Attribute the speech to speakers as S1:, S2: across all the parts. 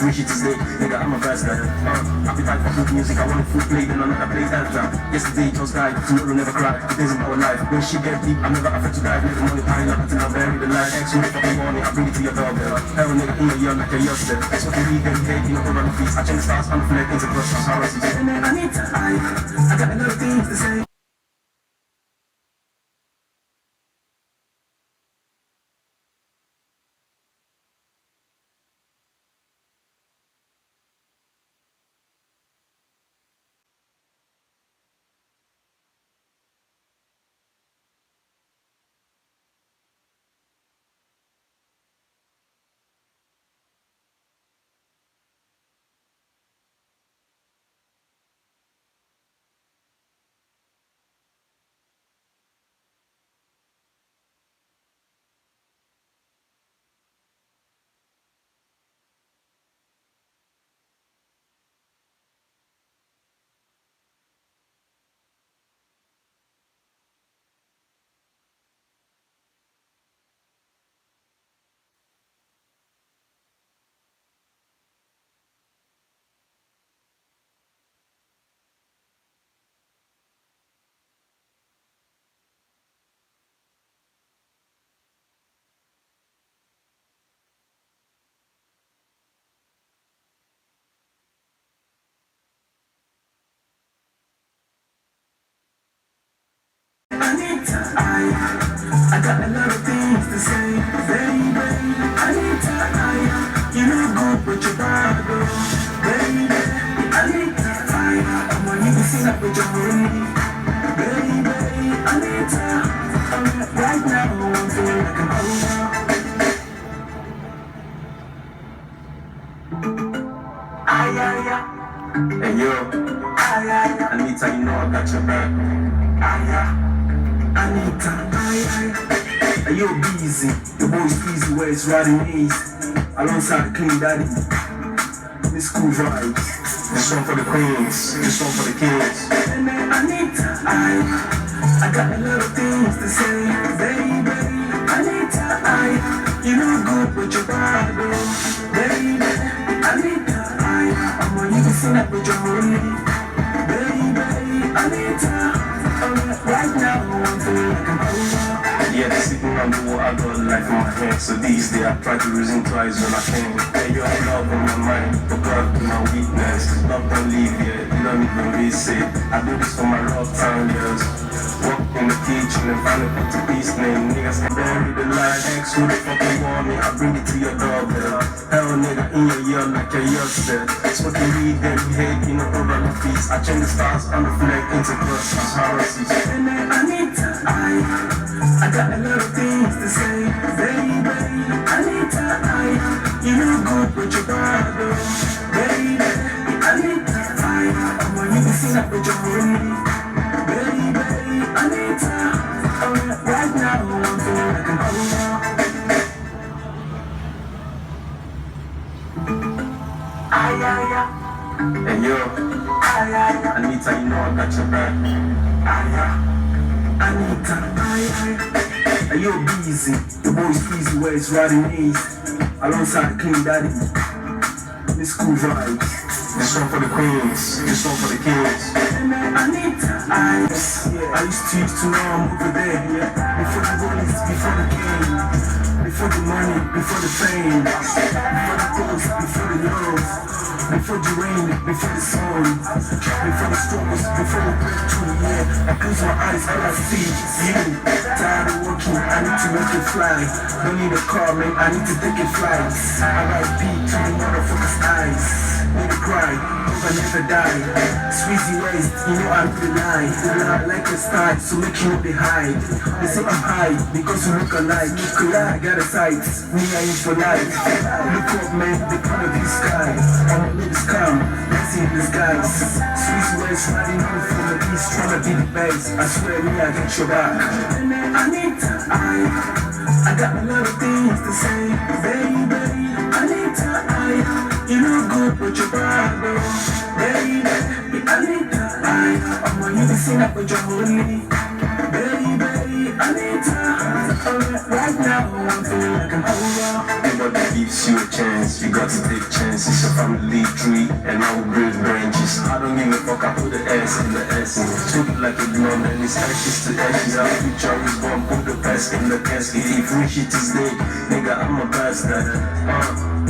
S1: free shit to stay. Nigga, I'm a bad guy. Appetite for good music, I want food played in another place that drop. Yesterday just died, tomorrow never cry. The days of our life, when shit get deep, I'm never afraid to die. Make the money pile up until I bury the life. X with fucking money, I bring it to your doorbell. Hell nigga, in your ear like a youngster. That's what you read every day, you know, over the feast. I change the stars, I'm flag into brush, how I see. And then I need to hide, I got a lot of things to say. I got a lot of things to say, baby. Anita, you know good with your bad, baby. Anita, I'm on you to sing up with your money, baby. Anita, right now I'm feeling like an Hey yo, Anita, you know I got your back. Anita, hey yo, busy. The boy's easy where it's riding east. Alongside the clean daddy. This cool vibes. This one for the queens, this one for the kids. And then Anita, I got a lot of things to say, baby. Anita, you know good with your body, baby. Anita, I'm on you to sing up with your money, baby. Anita. Right now, I'm feeling like I'm over. Yeah, sitting on the wall, I got life in my hands. So these days, I try to reason twice when I can. Hey, you have love in my mind, but God be my weakness. Love don't leave yet, you don't even visit. I do this for my love time years. Walk in the kitchen and find a put to peace name. Niggas can bury the lie. X who the fuck you want me, I bring it to your doorbell. Hell nigga in your ear like a youngster. Smoking weed, then we hate, you know, over my feast. I change the stars on the flag into brush, how I see. And then Anita, I got a lot of things to say, baby. Anita, you know good with your body, baby. Anita, I'm on you to sing up with your money, baby. Anita, right now I'm feeling like an over. Hey yo, Anita, you know I got your back. Anita, hey yo, busy. The boy's easy where it's riding east. Alongside the clean daddy. This cool vibes. This one for the queens, this one for the kids. Anita, I used to know I'm over there. Before the rollies, before the game, before the money, before the fame, before the post, before the love, before the rain, before the sun, before the struggles, before the breakthrough. Yeah, I close my eyes, all I see is you. Tired of working, I need to make it fly. Don't need a car, man, I need to take it flight. R.I.P. to the motherfuckers' eyes. Need to cry, hope I never die. Sweezy waist, you know I'm the lie. I like your style, so make you know they hide. They say I'm high, because we look alike. I got a sight, me I ain't for life. Look up man, the color of the sky. All the niggas come, blessing in disguise. Sweezy waist riding on from the east, trying to be the best. I swear me I get your back. And then Anita, I got a lot of things to say, baby. Anita, you know good with your body, baby. Anita, I'm on you to sing up with your money, baby. Anita, right now I'm feeling like I'm over. gives you a chance, you got to take chances. Your family tree, and I will build branches. I don't give a fuck, I put the S in the S. Treat it like a blonde, and it's ashes to ashes. Our future is born, put the past in the casket. If free shit is dead, nigga, I'm a bastard.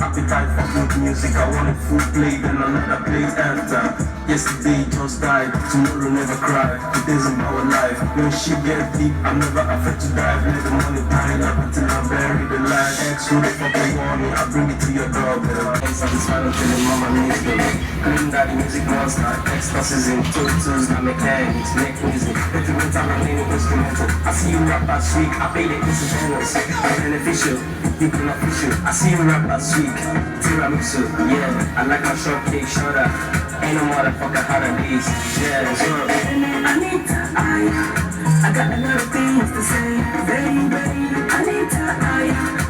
S1: Appetite for good music, I want a full plate and another plate after. Yesterday just died, tomorrow never cry. It isn't our life. When shit get deep, I'm never afraid to dive. Let the money pile up until I'm buried alive. X who the fuck you want me, I bring it to your door, bro. Satisfied until the mama needs me. Clean daddy music monster, ecstasies in tutus, not mechanics, neck music. Instrumental and any instrumental. I see you rap last week, I paid it incidentals. I'm beneficial, people official. I see you rap last week, tiramisu, yeah. I like my shortcake shorter. Ain't no motherfucker how to these. Yeah, what's up?
S2: Anita, I got a lot of things to say, baby. Anita,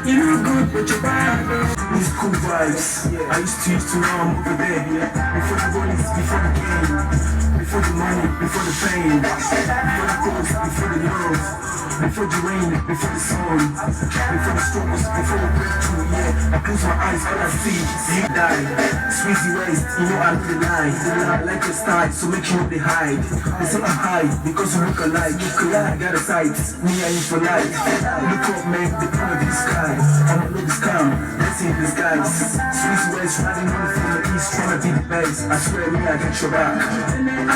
S2: you look good, but you're bad.
S1: These cool vibes, I used to know I'm over there. Before the rollies, before the game, before the money, before the fame, before the clothes, before the love, before the rain, before the sun, before the struggles, before the breakthrough. Yeah, I close my eyes, all I see is you die. Sweezy waist, you know I know the lie. I like your style, so make sure they hide. They say I'm high because we look alike. I got a sight, me and you for life. Look up, man, the color of the sky. I'm a little scam, let's see the skies. Sweezy waist, riding on from the east, trying to be the best. I swear, me, I got your back.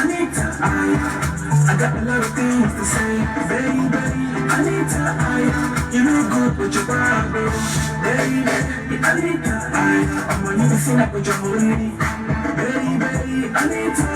S2: Anita, I got a lot of things to say, baby. Anita, you look good, but you're bad, bro. Baby, Anita, I'm on you, sing up with your money. Baby, Anita,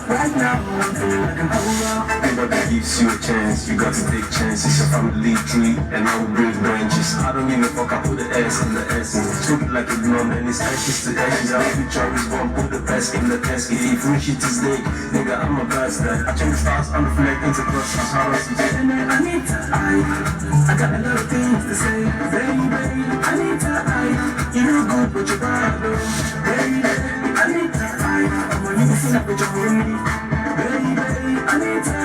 S2: right now, I'm feeling like an over.
S1: Everybody gives you a chance, you got to take chances. Your family tree, and I will build branches. I don't give a fuck, I put the S in the S. Treat it like a blonde, and it's ashes to ashes. Our future is born, put the past in the casket. If free shit is dead, nigga, I'm a bastard. I change the stars on the flag into cross as hard as
S2: Anita, I got a lot of things to say, baby. Anita, you look good, but you're bad, bro. Baby, Anita, I'm on you, sing up with your money. Baby, Anita,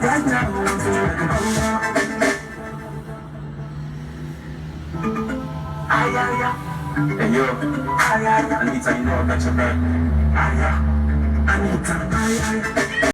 S2: right now, I'm feeling like an over.
S1: Hey yo, Anita, you know I got your back.
S2: Anita,